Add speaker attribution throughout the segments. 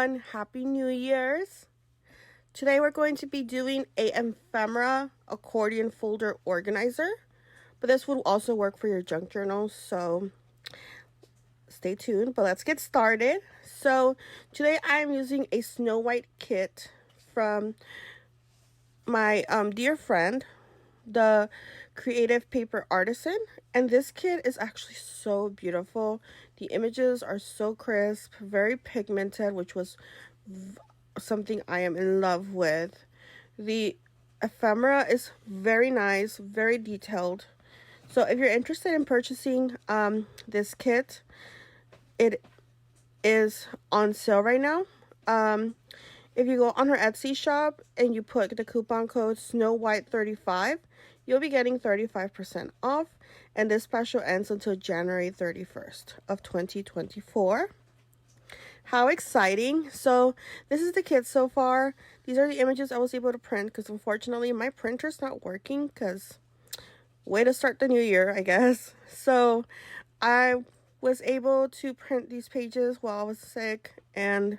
Speaker 1: everyone, happy New Year's. Today we're going to be doing a ephemera accordion folder organizer, but this would also work for your junk journals, so stay tuned. But let's get started. So today I am using a Snow White kit from my dear friend, the Creative Paper Artisan, and this kit is actually so beautiful. The images are so crisp, very pigmented, which was something I am in love with. The ephemera is very nice, very detailed. So if you're interested in purchasing this kit, it is on sale right now. If you go on her Etsy shop and you put the coupon code SNOWWHITE35, you'll be getting 35% off, and this special ends until January 31st of 2024. How exciting. So this is the kit so far. These are the images I was able to print because unfortunately my printer's not working, because way to start the new year, I guess. So I was able to print these pages while I was sick, and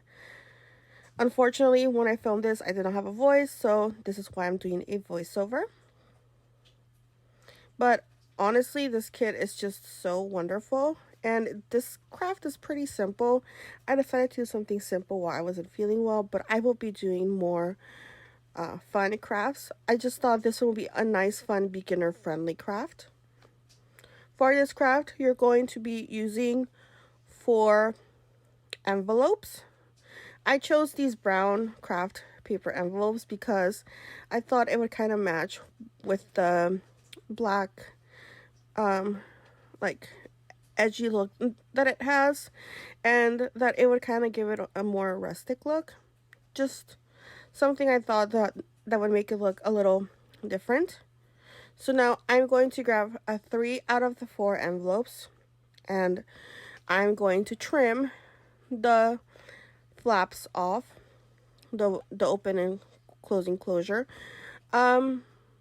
Speaker 1: unfortunately when I filmed this I did not have a voice, so this is why I'm doing a voiceover. But honestly, this kit is just so wonderful, and this craft is pretty simple. I decided to do something simple while I wasn't feeling well, but I will be doing more fun crafts. I just thought this would be a nice, fun, beginner-friendly craft. For this craft, you're going to be using 4 envelopes. I chose these brown craft paper envelopes because I thought it would kind of match with the black like edgy look that it has, and that it would kind of give it a more rustic look. Just something I thought that would make it look a little different. So now I'm going to grab 3 out of the 4 envelopes, and I'm going to trim the flaps off, the open and closing closure.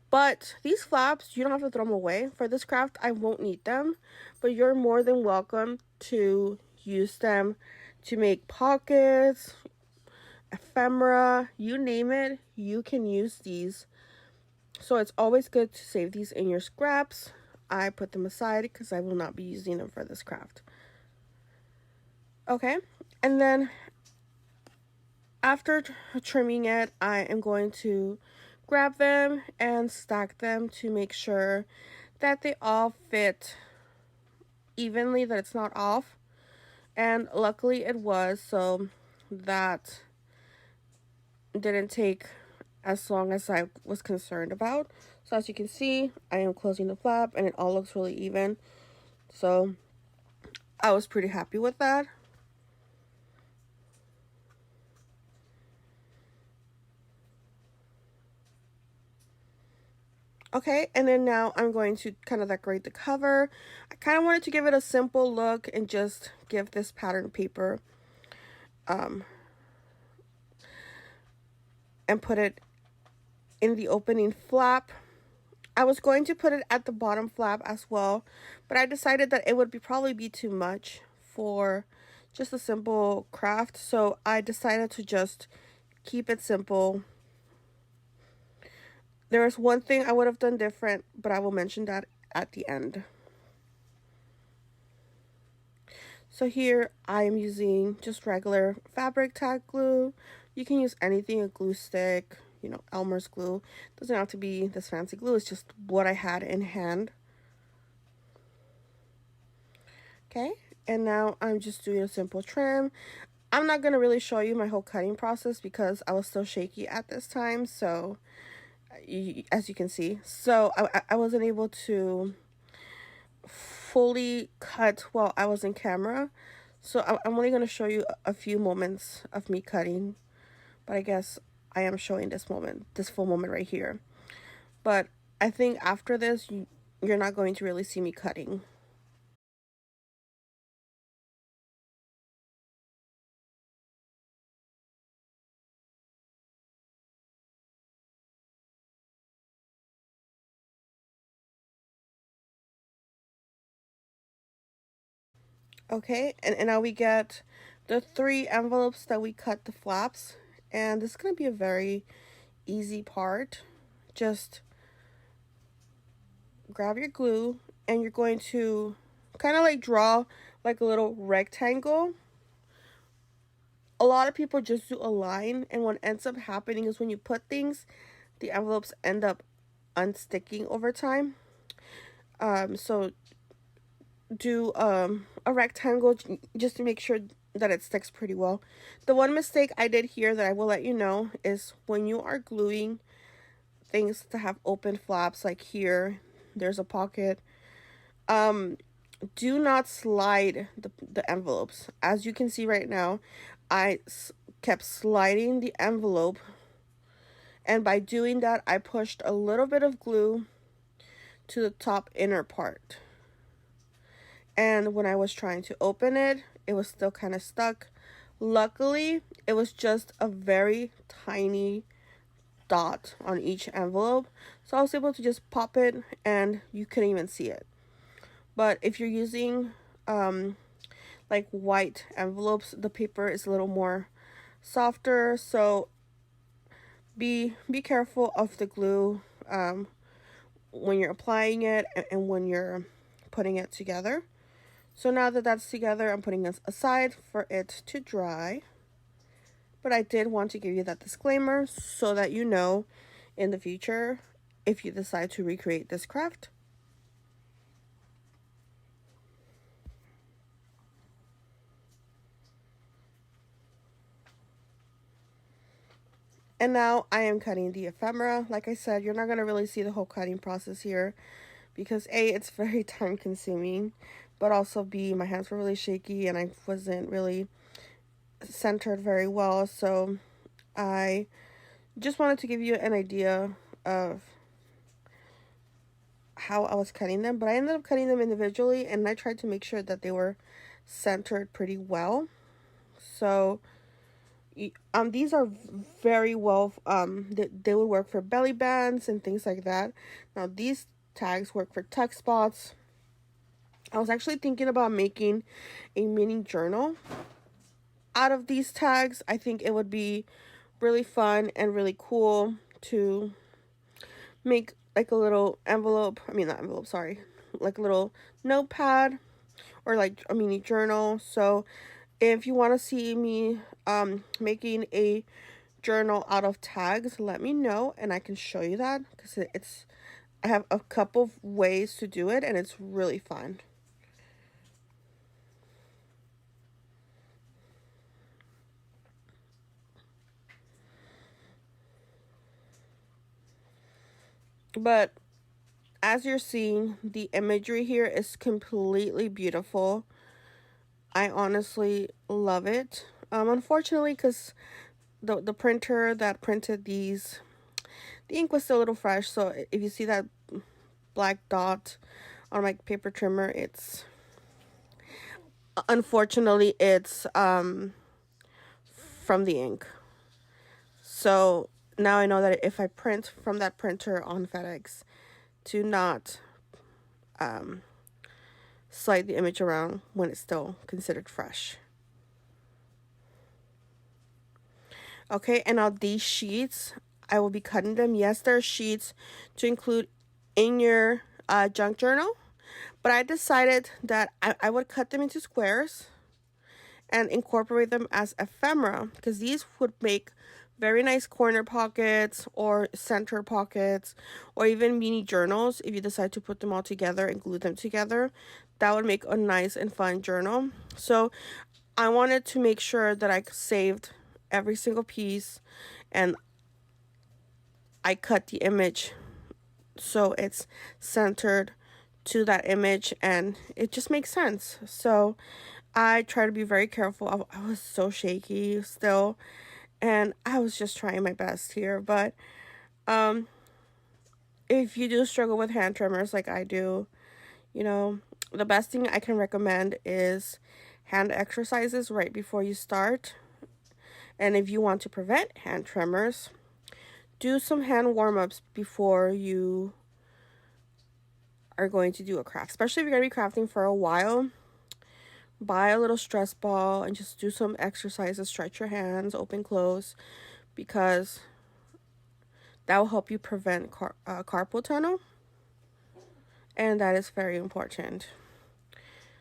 Speaker 1: But these flaps, you don't have to throw them away. For this craft, I won't need them, but you're more than welcome to use them to make pockets, ephemera, you name it, you can use these. So it's always good to save these in your scraps. I put them aside because I will not be using them for this craft. Okay, and then after trimming it, I am going to grab them and stack them to make sure that they all fit evenly, that it's not off. And luckily it was, so that didn't take as long as I was concerned about. So as you can see, I am closing the flap and it all looks really even. So I was pretty happy with that. Okay, and then now I'm going to kind of decorate the cover. I kind of wanted to give it a simple look and just give this pattern paper and put it in the opening flap. I was going to put it at the bottom flap as well, but I decided that it would probably be too much for just a simple craft, so I decided to just keep it simple. There is one thing I would have done different, but I will mention that at the end. So here I am using just regular fabric tack glue. You can use anything, a glue stick, you know, Elmer's glue. Doesn't have to be this fancy glue, it's just what I had in hand. Okay, and now I'm just doing a simple trim. I'm not going to really show you my whole cutting process because I was still shaky at this time, so as you can see, so I wasn't able to fully cut while I was in camera, so I'm only going to show you a few moments of me cutting, but I guess I am showing this full moment right here. But I think after this you're not going to really see me cutting. Okay, and now we get the 3 envelopes that we cut the flaps, and this is going to be a very easy part. Just grab your glue and you're going to kind of like draw like a little rectangle. A lot of people just do a line, and what ends up happening is when you put things, the envelopes end up unsticking over time. So do a rectangle just to make sure that it sticks pretty well. The one mistake I did here that I will let you know is when you are gluing things to have open flaps, like here there's a pocket, do not slide the envelopes. As you can see right now, I kept sliding the envelope, and by doing that I pushed a little bit of glue to the top inner part, and when I was trying to open it, it was still kind of stuck. Luckily, it was just a very tiny dot on each envelope, so I was able to just pop it and you couldn't even see it. But if you're using like white envelopes, the paper is a little more softer, so be careful of the glue when you're applying it and when you're putting it together. So now that that's together, I'm putting this aside for it to dry. But I did want to give you that disclaimer so that you know in the future if you decide to recreate this craft. And now I am cutting the ephemera. Like I said, you're not going to really see the whole cutting process here because A, it's very time consuming, but also B, my hands were really shaky and I wasn't really centered very well. So I just wanted to give you an idea of how I was cutting them, but I ended up cutting them individually and I tried to make sure that they were centered pretty well. So these are very well, they would work for belly bands and things like that. Now these tags work for tuck spots. I was actually thinking about making a mini journal out of these tags. I think it would be really fun and really cool to make like a little envelope, not envelope, sorry, like a little notepad or like a mini journal. So if you want to see me making a journal out of tags, let me know and I can show you that, because I have a couple of ways to do it and it's really fun. But as you're seeing, the imagery here is completely beautiful. I honestly love it. Unfortunately, because the printer that printed these, the ink was still a little fresh, so if you see that black dot on my paper trimmer, it's unfortunately it's from the ink. So now I know that if I print from that printer on FedEx, to not slide the image around when it's still considered fresh. Okay, and now these sheets, I will be cutting them. Yes, they're sheets to include in your junk journal, but I decided that I would cut them into squares and incorporate them as ephemera, because these would make very nice corner pockets or center pockets or even mini journals. If you decide to put them all together and glue them together, that would make a nice and fun journal. So I wanted to make sure that I saved every single piece and I cut the image so it's centered to that image and it just makes sense. So I try to be very careful. I was so shaky still and I was just trying my best here. But if you do struggle with hand tremors like I do, the best thing I can recommend is hand exercises right before you start. And if you want to prevent hand tremors, do some hand warm-ups before you are going to do a craft, especially if you're going to be crafting for a while. buy a little stress ball and just do some exercises, stretch your hands, open, close, because that will help you prevent carpal tunnel, and that is very important,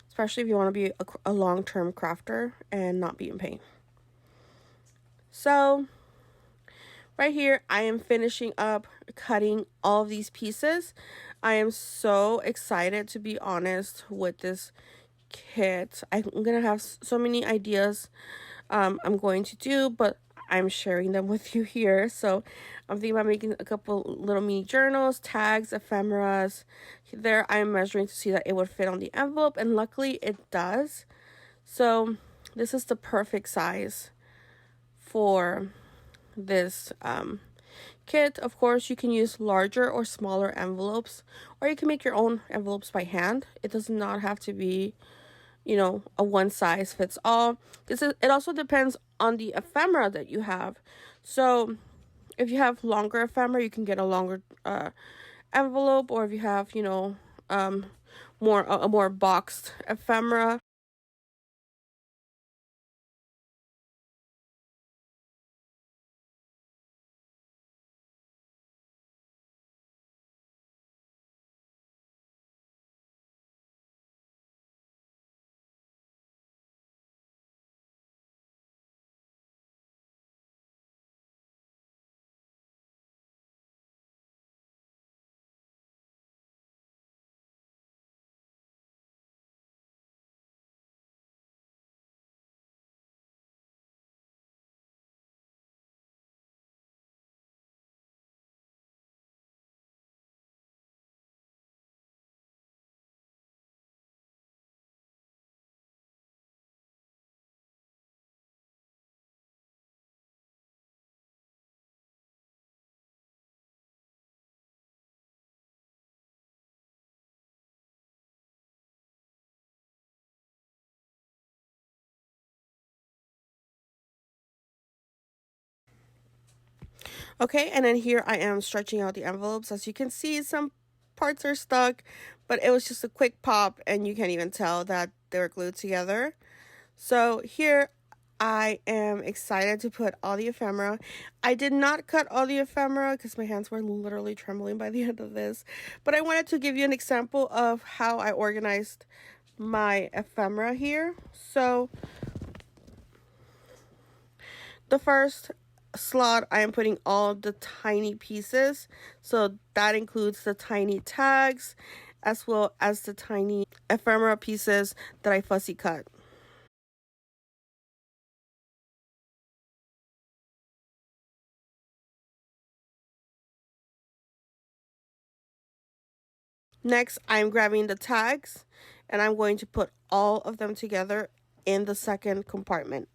Speaker 1: especially if you want to be a long-term crafter and not be in pain. So right here, I am finishing up cutting all of these pieces. I am so excited, to be honest, with this kit. I'm gonna have so many ideas I'm going to do, but I'm sharing them with you here. So I'm thinking about making a couple little mini journals, tags, ephemeras. There I am measuring to see that it would fit on the envelope, and luckily it does. So this is the perfect size for this kit. Of course, you can use larger or smaller envelopes, or you can make your own envelopes by hand. It does not have to be, you know, a one size fits all. It also depends on the ephemera that you have. So if you have longer ephemera, you can get a longer envelope, or if you have, you know, a more boxed ephemera. Okay, and then here I am stretching out the envelopes. As you can see, some parts are stuck, but it was just a quick pop, and you can't even tell that they were glued together. So here I am excited to put all the ephemera. I did not cut all the ephemera because my hands were literally trembling by the end of this, but I wanted to give you an example of how I organized my ephemera here. So the first slot, I am putting all the tiny pieces. So that includes the tiny tags as well as the tiny ephemera pieces that I fussy cut. Next, I'm grabbing the tags and I'm going to put all of them together in the second compartment.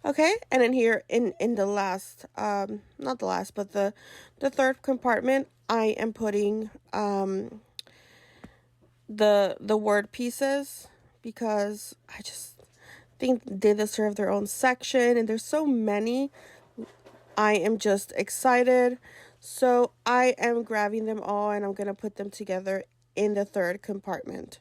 Speaker 1: Okay, and then here in the last not the last, but the third compartment, I am putting the word pieces, because I just think they deserve their own section, and there's so many. I am just excited. So I am grabbing them all and I'm going to put them together in the third compartment.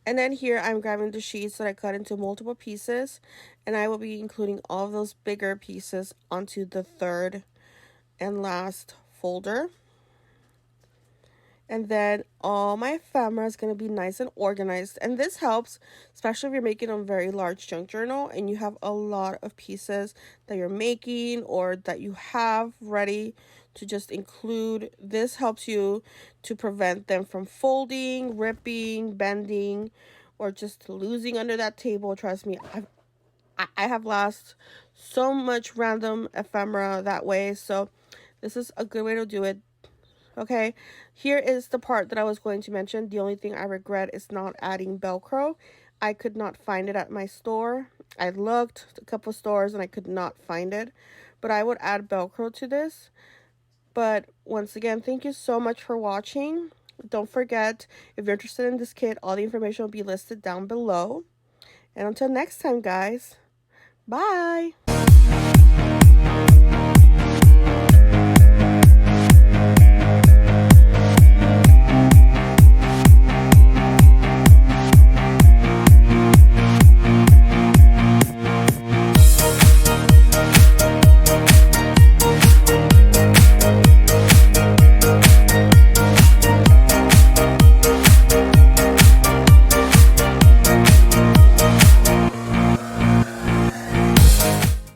Speaker 1: And then here I'm grabbing the sheets that I cut into multiple pieces, and I will be including all of those bigger pieces onto the third and last folder. And then all my ephemera is going to be nice and organized. And this helps, especially if you're making a very large junk journal and you have a lot of pieces that you're making or that you have ready to just include. This helps you to prevent them from folding, ripping, bending, or just losing under that table. Trust me, I have lost so much random ephemera that way. So this is a good way to do it. Okay, here is the part that I was going to mention. The only thing I regret is not adding Velcro. I could not find it at my store. I looked a couple stores and I could not find it. But I would add Velcro to this. But once again, thank you so much for watching. Don't forget, if you're interested in this kit, all the information will be listed down below. And until next time, guys, bye!